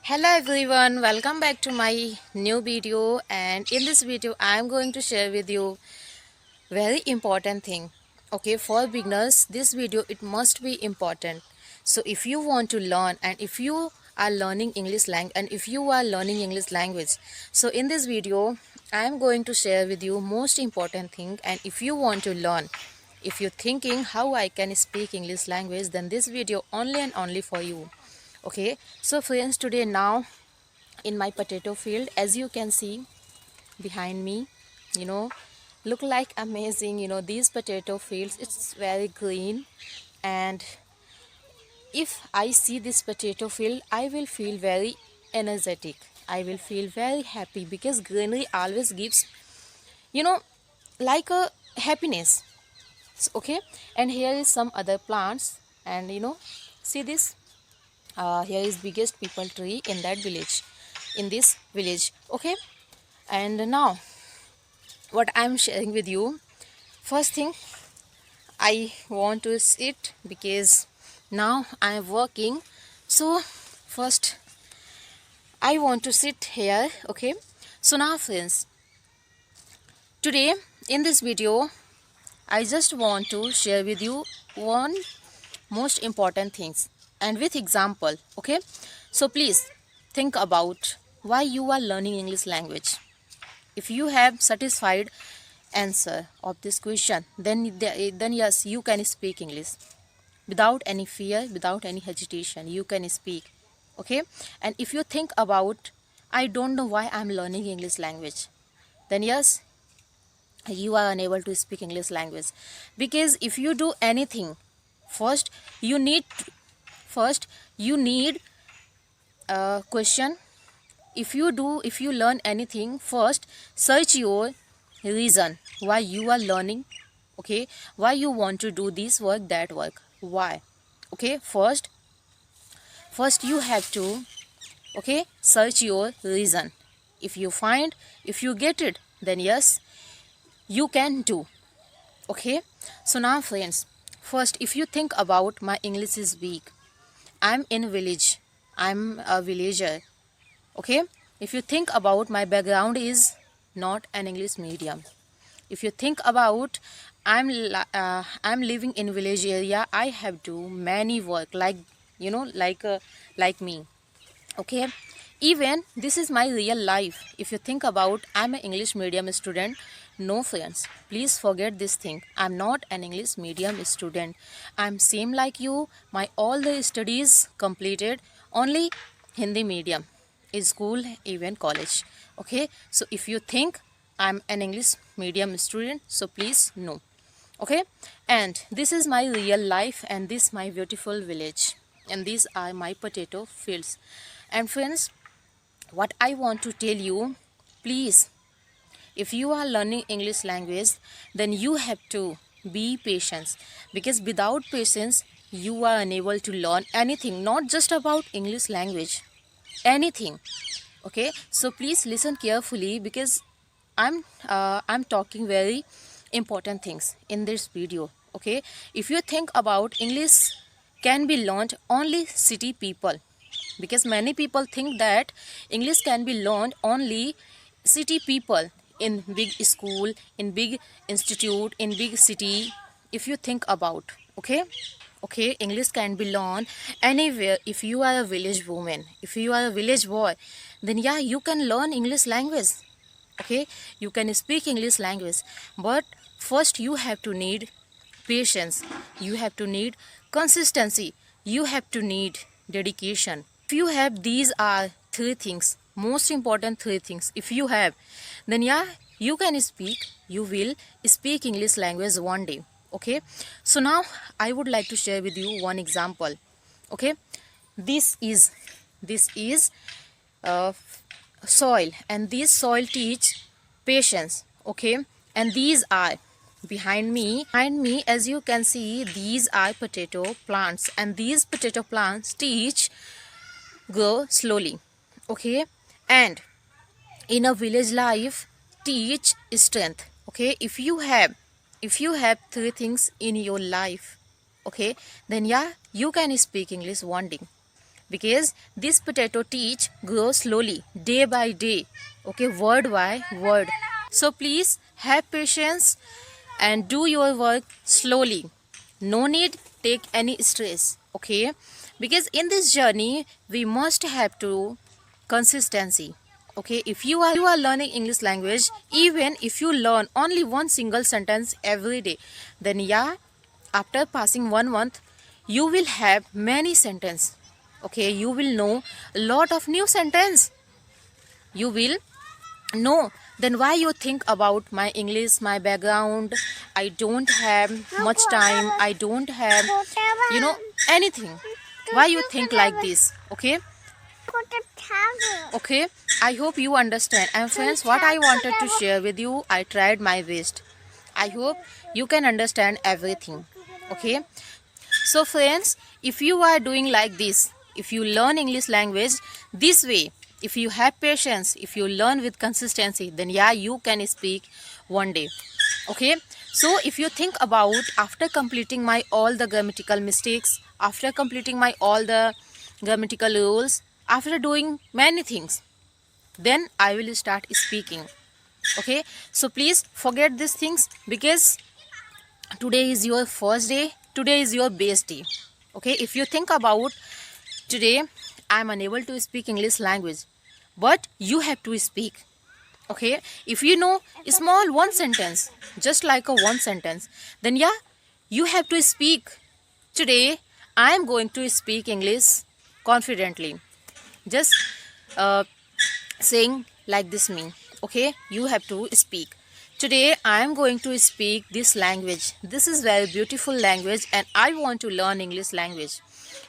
Hello everyone, welcome back to my new video, and in this video I am going to share with you very important thing. Okay, for beginners this video it must be important. So if you want to learn and if you are learning English language and if you are learning English language, so in this video I am going to share with you most important thing. And if you want to learn, if you're thinking how I can speak English language, then this video only and only for you. Okay, so friends, today now in my potato field, as you can see behind me, you know look like amazing. These potato fields, it's very green, and if I see this potato field I will feel very energetic, I will feel very happy, because greenery always gives, you know like a happiness. Okay, and here is some other plants, and see this, here is biggest people tree in that village, in this village. Okay, and now what I'm sharing with you, first thing I want to sit, because now I'm working. So first I want to sit here. Okay, so now friends, today in this video I just want to share with you one most important things, and with example. Okay, so please think about why you are learning English language. If you have satisfied answer of this question, then yes, you can speak English without any fear, without any hesitation. You can speak. Okay, and if you think about, I don't know why I'm learning English language, then yes, you are unable to speak English language. Because if you do anything, first you need first you need a question. If you learn anything, first search your reason why you are learning. Okay, why you want to do this work, that work, why. Okay, first you have to, okay, search your reason. If you find, if you get it, then yes, you can do. Okay, so now friends, first if you think about, my English is weak, I'm in village, I'm a villager. Okay, if you think about, my background is not an English medium. If you think about, I'm living in village area, I have do many work like, like me. Okay, even this is my real life. If you think about, I'm an English medium student. No friends, please forget this thing. I'm not an English medium student. I'm same like you. My all the studies completed only Hindi medium, is school, even college. Okay, so if you think I'm an English medium student, so please no. Okay, and this is my real life, and this my beautiful village, and these are my potato fields. And friends, what I want to tell you, please, if you are learning English language, then you have to be patient, because without patience you are unable to learn anything, not just about English language, anything. Okay, so please listen carefully, because I'm talking very important things in this video. Okay, if you think about, English can be learned only city people, because many people think that English can be learned only city people, in big school, in big institute, in big city. If you think about, okay, okay, English can be learned anywhere. If you are a village woman, if you are a village boy, then yeah, you can learn English language. Okay, you can speak English language, but first you have to need patience, you have to need consistency, you have to need dedication. If you have, these are three things, most important three things, if you have, then yeah, you can speak, you will speak English language one day. Okay, so now I would like to share with you one example. Okay, this is soil, and this soil teach patience. Okay, and these are behind me, as you can see, these are potato plants, and these potato plants teach grow slowly. Okay, and in a village life, teach strength. Okay, if you have three things in your life, okay, then yeah, you can speak English one day, because this potato teach grows slowly, day by day, okay, word by word. So please have patience and do your work slowly. No need take any stress, okay, because in this journey we must have to consistency. Okay, if you are learning English language, even if you learn only one single sentence every day, then yeah, after passing 1 month you will have many sentence. Okay, you will know a lot of new sentence. You will know. Then why you think about my English, my background? I don't have much time, I don't have anything. Why you think like this? Okay, okay, I hope you understand. And friends, what I wanted to share with you, I tried my best. I hope you can understand everything. Okay, so friends, if you are doing like this, if you learn English language this way, if you have patience, if you learn with consistency, then yeah, you can speak one day. Okay, so if you think about, after completing my all the grammatical mistakes, after completing my all the grammatical rules, after doing many things, then I will start speaking. Okay, so please forget these things, because today is your first day, today is your best day. Okay, if you think about, today I am unable to speak English language, but you have to speak. Okay, if you know a small one sentence, just like a one sentence, then yeah, you have to speak. Today I am going to speak English confidently. Just saying like this mean, okay, you have to speak. Today I am going to speak this language. This is very beautiful language and I want to learn English language.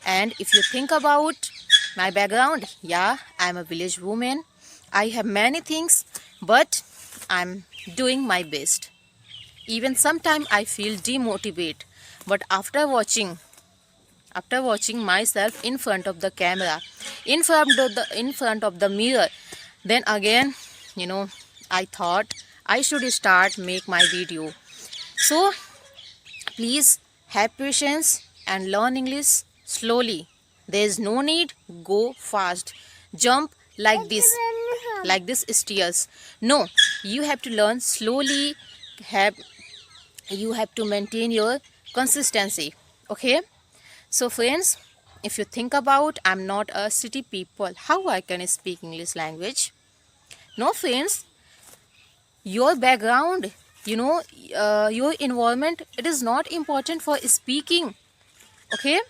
And if you think about my background, yeah, I am a village woman. I have many things, but I'm doing my best. Even sometimes I feel demotivated, but after watching myself in front of the camera, in front of the mirror, then again, I thought I should start make my video. So please have patience and learn English slowly. There is no need go fast, jump like this stairs. No, you have to learn slowly. You have to maintain your consistency. Okay, so friends, if you think about, I'm not a city people, how I can speak English language? No friends, your background, your environment, it is not important for speaking. Okay,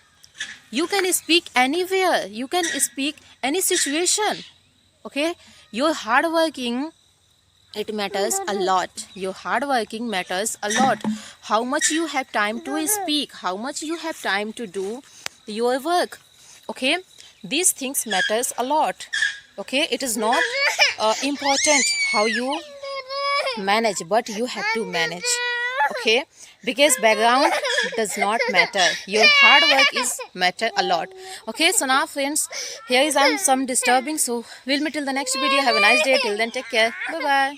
you can speak anywhere, you can speak any situation. Okay, your hard working, it matters a lot. Your hard working matters a lot. How much you have time to speak, how much you have time to do your work. Okay, these things matters a lot. Okay, it is not important how you manage, but you have to manage. Okay, because background does not matter, your hard work is matter a lot. Okay, so now friends, here is some disturbing, so we'll meet till the next video. Have a nice day. Till then, take care. Bye bye.